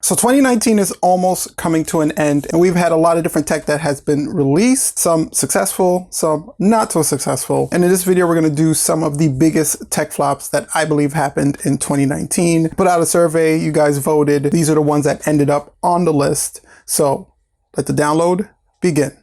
So 2019 is almost coming to an end, and we've had a lot of different tech that has been released, some successful, some not so successful. And in this video, we're going to do some of the biggest tech flops that I believe happened in 2019. Put out a survey, you guys voted. These are the ones that ended up on the list. So let the download begin.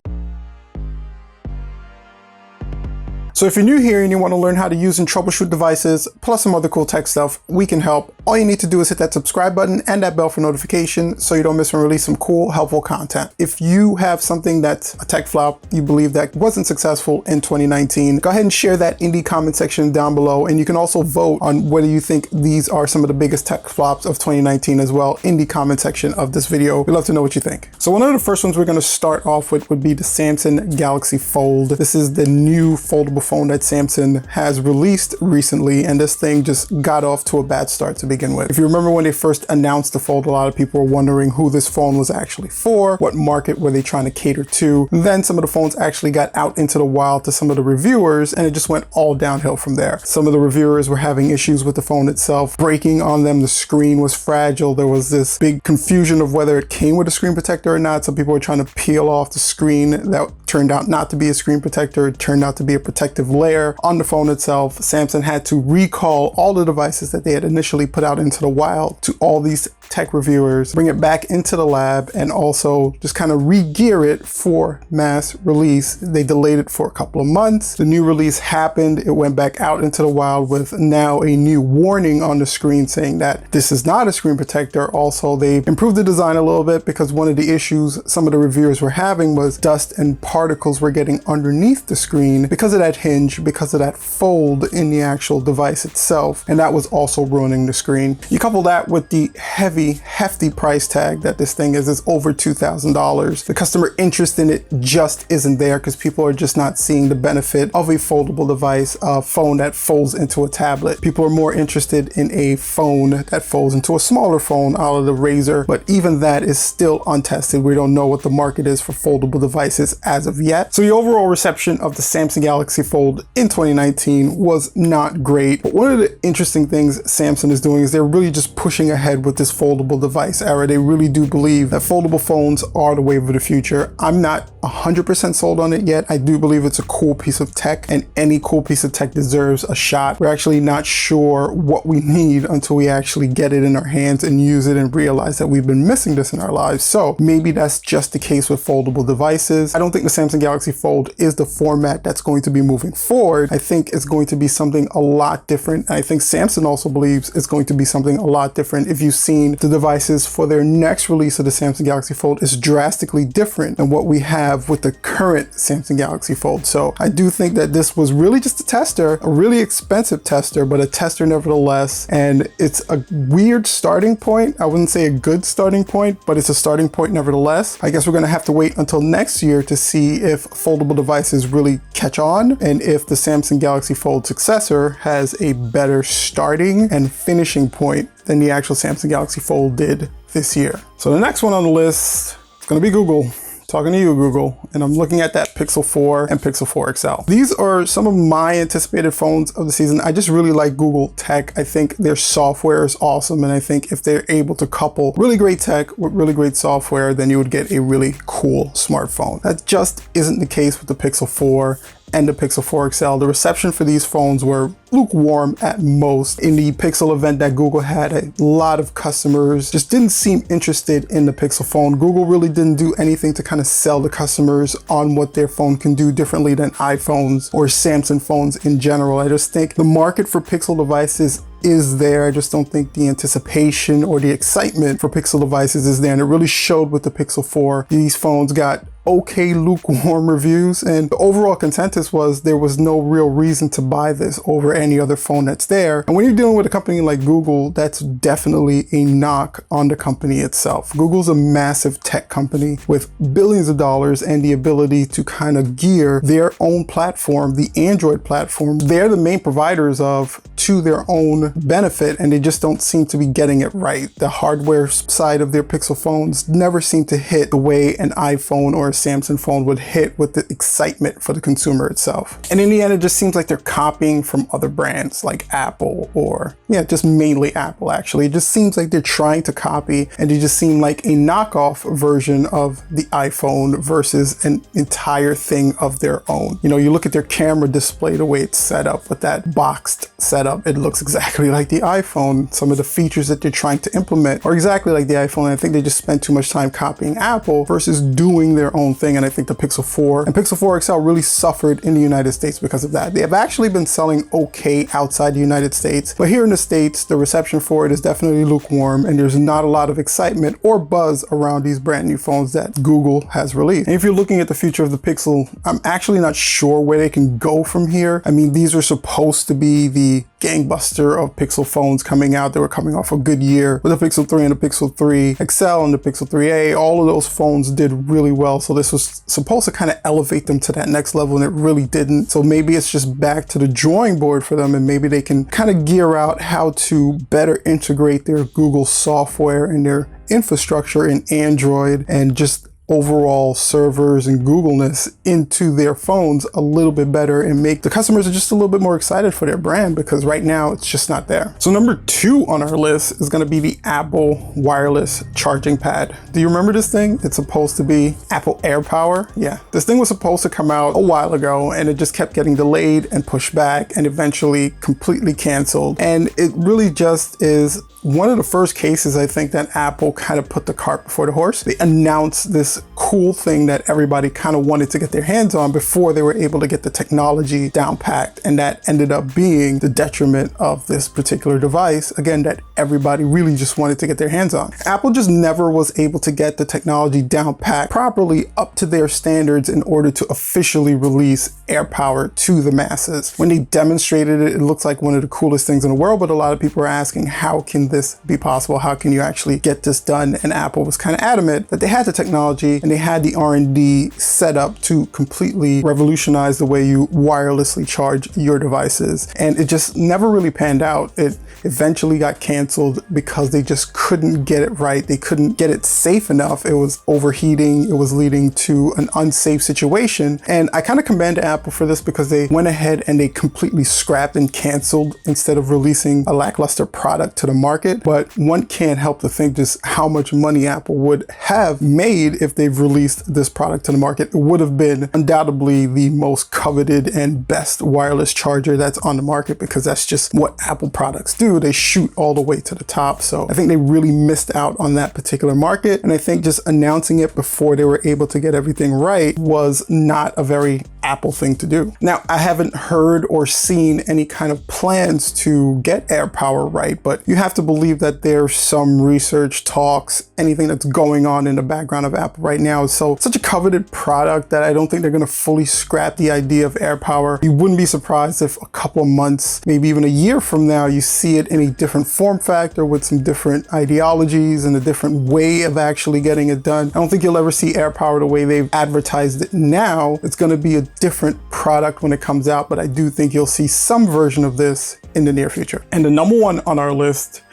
So if you're new here and you want to learn how to use and troubleshoot devices, plus some other cool tech stuff, we can help. All you need to do is hit that subscribe button and that bell for notification so you don't miss when we release some cool, helpful content. If you have something that's a tech flop you believe that wasn't successful in 2019, go ahead and share that in the comment section down below. And you can also vote on whether you think these are some of the biggest tech flops of 2019 as well in the comment section of this video. We'd love to know what you think. So one of the first ones we're going to start off with would be the Samsung Galaxy Fold. This is the new foldable phone that Samsung has released recently, and this thing just got off to a bad start to begin with. If you remember when they first announced the Fold, a lot of people were wondering who this phone was actually for, what market were they trying to cater to. And then some of the phones actually got out into the wild to some of the reviewers, and it just went all downhill from there. Some of the reviewers were having issues with the phone itself, breaking on them. The screen was fragile. There was this big confusion of whether it came with a screen protector or not. Some people were trying to peel off the screen that turned out not to be a screen protector. It turned out to be a protective layer on the phone itself. Samsung had to recall all the devices that they had initially put out into the wild to all these tech reviewers, bring it back into the lab, and also just kind of re-gear it for mass release. They delayed it for a couple of months. The new release happened. It went back out into the wild with now a new warning on the screen saying that this is not a screen protector. Also, they improved the design a little bit because one of the issues some of the reviewers were having was dust and particles were getting underneath the screen because of that hinge, because of that fold in the actual device itself, and that was also ruining the screen. You couple that with the hefty price tag that this thing is over $2,000. The customer interest in it just isn't there because people are just not seeing the benefit of a foldable device, a phone that folds into a tablet. People are more interested in a phone that folds into a smaller phone out of the Razr, but even that is still untested. We don't know what the market is for foldable devices as of yet. So the overall reception of the Samsung Galaxy Fold in 2019 was not great. But one of the interesting things Samsung is doing is they're really just pushing ahead with this foldable device era. They really do believe that foldable phones are the wave of the future. I'm not 100% sold on it yet. I do believe it's a cool piece of tech, and any cool piece of tech deserves a shot. We're actually not sure what we need until we actually get it in our hands and use it and realize that we've been missing this in our lives. So maybe that's just the case with foldable devices. I don't think the Samsung Galaxy Fold is the format that's going to be moving forward. I think it's going to be something a lot different. And I think Samsung also believes it's going to be something a lot different. If you've seen the devices for their next release of the Samsung Galaxy Fold, is drastically different than what we have with the current Samsung Galaxy Fold. So I do think that this was really just a tester, a really expensive tester, but a tester nevertheless. And it's a weird starting point. I wouldn't say a good starting point, but it's a starting point nevertheless. I guess we're going to have to wait until next year to see if foldable devices really catch on and if the Samsung Galaxy Fold successor has a better starting and finishing point than the actual Samsung Galaxy Fold did this year. So the next one on the list is going to be Google. Talking to you, Google, and I'm looking at that Pixel 4 and Pixel 4 XL. These are some of my anticipated phones of the season. I just really like Google tech. I think their software is awesome, and I think if they're able to couple really great tech with really great software, then you would get a really cool smartphone. That just isn't the case with the Pixel 4 and the Pixel 4 XL. The reception for these phones were lukewarm at most. In the Pixel event that Google had, a lot of customers just didn't seem interested in the Pixel phone. Google really didn't do anything to kind of sell the customers on what their phone can do differently than iPhones or Samsung phones in general. I just think the market for Pixel devices is there. I just don't think the anticipation or the excitement for Pixel devices is there. And it really showed with the Pixel 4. These phones got okay lukewarm reviews, and the overall consensus was there was no real reason to buy this over any other phone that's there. And when you're dealing with a company like Google, that's definitely a knock on the company itself. Google's a massive tech company with billions of dollars and the ability to kind of gear their own platform, the Android platform. They're the main providers of to their own benefit, and they just don't seem to be getting it right. The hardware side of their Pixel phones never seem to hit the way an iPhone or a Samsung phone would hit with the excitement for the consumer itself. And in the end, it just seems like they're copying from other brands like Apple, or just mainly Apple actually. It just seems like they're trying to copy, and they just seem like a knockoff version of the iPhone versus an entire thing of their own. You know, you look at their camera display, the way it's set up with that boxed setup, it looks exactly like the iPhone. Some of the features that they're trying to implement are exactly like the iPhone. And I think they just spent too much time copying Apple versus doing their own thing. And I think the Pixel 4 and Pixel 4 XL really suffered in the United States because of that. They have actually been selling okay outside the United States, but here in the States, the reception for it is definitely lukewarm, and there's not a lot of excitement or buzz around these brand new phones that Google has released. And if you're looking at the future of the Pixel, I'm actually not sure where they can go from here. I mean, these are supposed to be the gangbuster of Pixel phones coming out. They were coming off a good year with the Pixel 3 and the Pixel 3 XL and the Pixel 3a. All of those phones did really well. So this was supposed to kind of elevate them to that next level, and it really didn't. So maybe it's just back to the drawing board for them, and maybe they can kind of gear out how to better integrate their Google software and their infrastructure in Android and just overall servers and Googleness into their phones a little bit better, and make the customers just a little bit more excited for their brand, because right now it's just not there. So number 2 on our list is going to be the Apple wireless charging pad. Do you remember this thing? It's supposed to be Apple AirPower. Yeah, this thing was supposed to come out a while ago, and it just kept getting delayed and pushed back and eventually completely canceled. And it really just is one of the first cases, I think, that Apple kind of put the cart before the horse. They announced this cool thing that everybody kind of wanted to get their hands on before they were able to get the technology down packed, and that ended up being the detriment of this particular device, again, that everybody really just wanted to get their hands on. Apple just never was able to get the technology down packed properly up to their standards in order to officially release AirPower to the masses. When they demonstrated it, it looks like one of the coolest things in the world, but a lot of people are asking, how can this be possible? How can you actually get this done? And Apple was kind of adamant that they had the technology and they had the R&D set up to completely revolutionize the way you wirelessly charge your devices. And it just never really panned out. It eventually got canceled because they just couldn't get it right. They couldn't get it safe enough. It was overheating. It was leading to an unsafe situation. And I kind of commend Apple for this, because they went ahead and they completely scrapped and canceled instead of releasing a lackluster product to the market. But one can't help to think just how much money Apple would have made if they've released this product to the market. It would have been undoubtedly the most coveted and best wireless charger that's on the market, because that's just what Apple products do. They shoot all the way to the top. So I think they really missed out on that particular market. And I think just announcing it before they were able to get everything right was not a very Apple thing to do. Now, I haven't heard or seen any kind of plans to get AirPower right, but you have to believe that there's some research, talks, anything that's going on in the background of Apple right now. So such a coveted product that I don't think they're going to fully scrap the idea of AirPower. You wouldn't be surprised if a couple of months, maybe even a year from now, you see it in a different form factor with some different ideologies and a different way of actually getting it done. I don't think you'll ever see AirPower the way they've advertised it now. It's going to be a different product when it comes out, but I do think you'll see some version of this in the near future. And the number 1 on our list,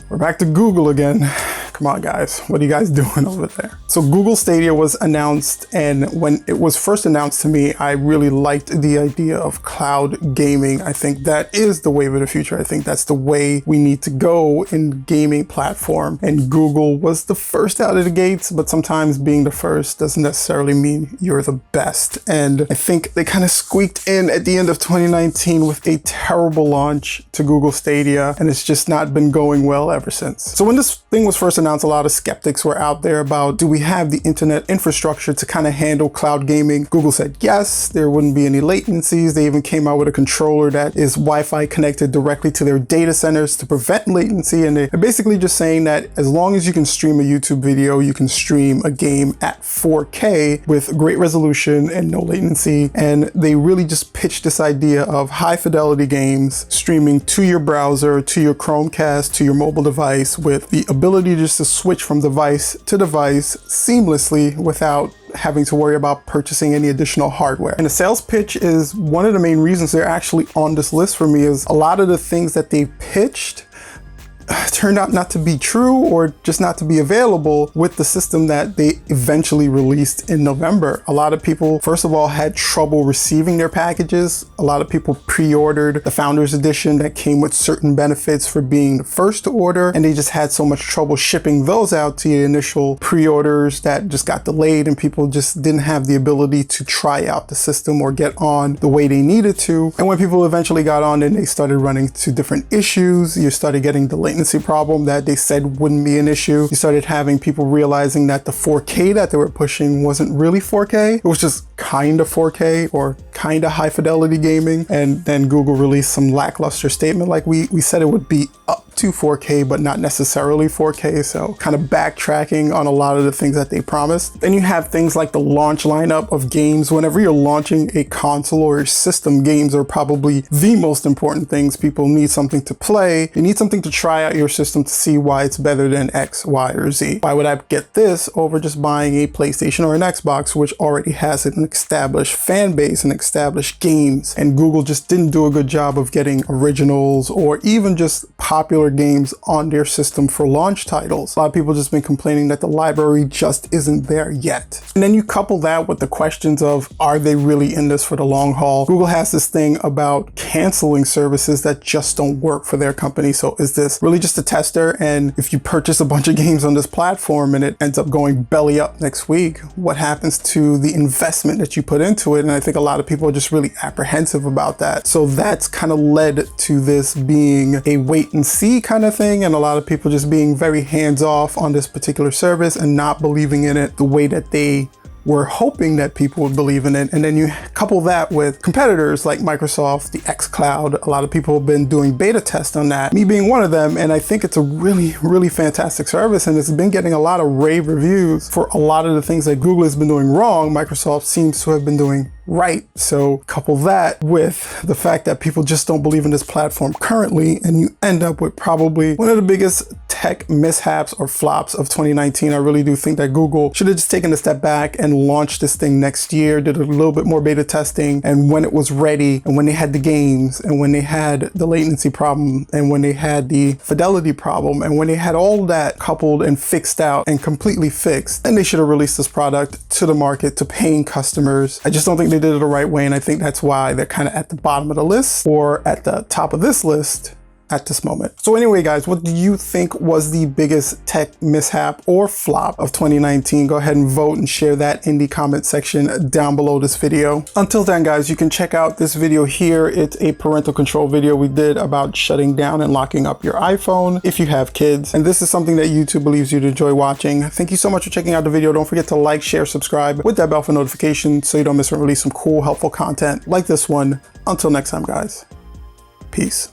we're back to Google again. Come on, guys, what are you guys doing over there? So Google Stadia was announced, and when it was first announced to me, I really liked the idea of cloud gaming. I think that is the wave of the future. I think that's the way we need to go in gaming platform. And Google was the first out of the gates, but sometimes being the first doesn't necessarily mean you're the best. And I think they kind of squeaked in at the end of 2019 with a terrible launch to Google Stadia, and it's just not been going well ever since. So when this thing was first announced, a lot of skeptics were out there about, do we have the internet infrastructure to kind of handle cloud gaming? Google said yes, there wouldn't be any latencies. They even came out with a controller that is Wi-Fi connected directly to their data centers to prevent latency. And they're basically just saying that as long as you can stream a YouTube video, you can stream a game at 4K with great resolution and no latency. And they really just pitched this idea of high fidelity games streaming to your browser, to your Chromecast, to your mobile device, with the ability just to switch from device to device seamlessly without having to worry about purchasing any additional hardware. And the sales pitch is one of the main reasons they're actually on this list for me. Is a lot of the things that they pitched turned out not to be true or just not to be available with the system that they eventually released in November. A lot of people, first of all, had trouble receiving their packages. A lot of people pre-ordered the Founders Edition that came with certain benefits for being the first to order, and they just had so much trouble shipping those out to the initial pre-orders that just got delayed, and people just didn't have the ability to try out the system or get on the way they needed to. And when people eventually got on, then they started running into different issues. You started getting the latency problem that they said wouldn't be an issue. You started having people realizing that the 4K that they were pushing wasn't really 4K. It was just kind of 4K or kind of high fidelity gaming. And then Google released some lackluster statement like we said it would be up to 4K, but not necessarily 4K. So kind of backtracking on a lot of the things that they promised. Then you have things like the launch lineup of games. Whenever you're launching a console or a system, games are probably the most important things. People need something to play. You need something to try out your system to see why it's better than X, Y, or Z. Why would I get this over just buying a PlayStation or an Xbox, which already has an established fan base and established games? And Google just didn't do a good job of getting originals or even just popular games on their system for launch titles. A lot of people just been complaining that the library just isn't there yet. And then you couple that with the questions of, are they really in this for the long haul? Google has this thing about canceling services that just don't work for their company. So is this really just a tester? And if you purchase a bunch of games on this platform and it ends up going belly up next week, what happens to the investment that you put into it? And I think a lot of people are just really apprehensive about that. So that's kind of led to this being a wait and see kind of thing, and a lot of people just being very hands off on this particular service and not believing in it the way that they were hoping that people would believe in it. And then you couple that with competitors like Microsoft, the xCloud. A lot of people have been doing beta tests on that, me being one of them, and I think it's a really, really fantastic service, and it's been getting a lot of rave reviews for a lot of the things that Google has been doing wrong. Microsoft seems to have been doing right. So couple that with the fact that people just don't believe in this platform currently, and you end up with probably one of the biggest tech mishaps or flops of 2019. I really do think that Google should have just taken a step back and launched this thing next year, did a little bit more beta testing, and when it was ready, and when they had the games, and when they had the latency problem, and when they had the fidelity problem, and when they had all that coupled and fixed out and completely fixed, then they should have released this product to the market, to paying customers. I just don't think they did it the right way, and I think that's why they're kind of at the bottom of the list, or at the top of this list at this moment. So anyway, guys, what do you think was the biggest tech mishap or flop of 2019? Go ahead and vote and share that in the comment section down below this video. Until then, guys, you can check out this video here. It's a parental control video we did about shutting down and locking up your iPhone if you have kids. And this is something that YouTube believes you'd enjoy watching. Thank you so much for checking out the video. Don't forget to like, share, subscribe with that bell for notifications so you don't miss when I release some cool, helpful content like this one. Until next time, guys. Peace.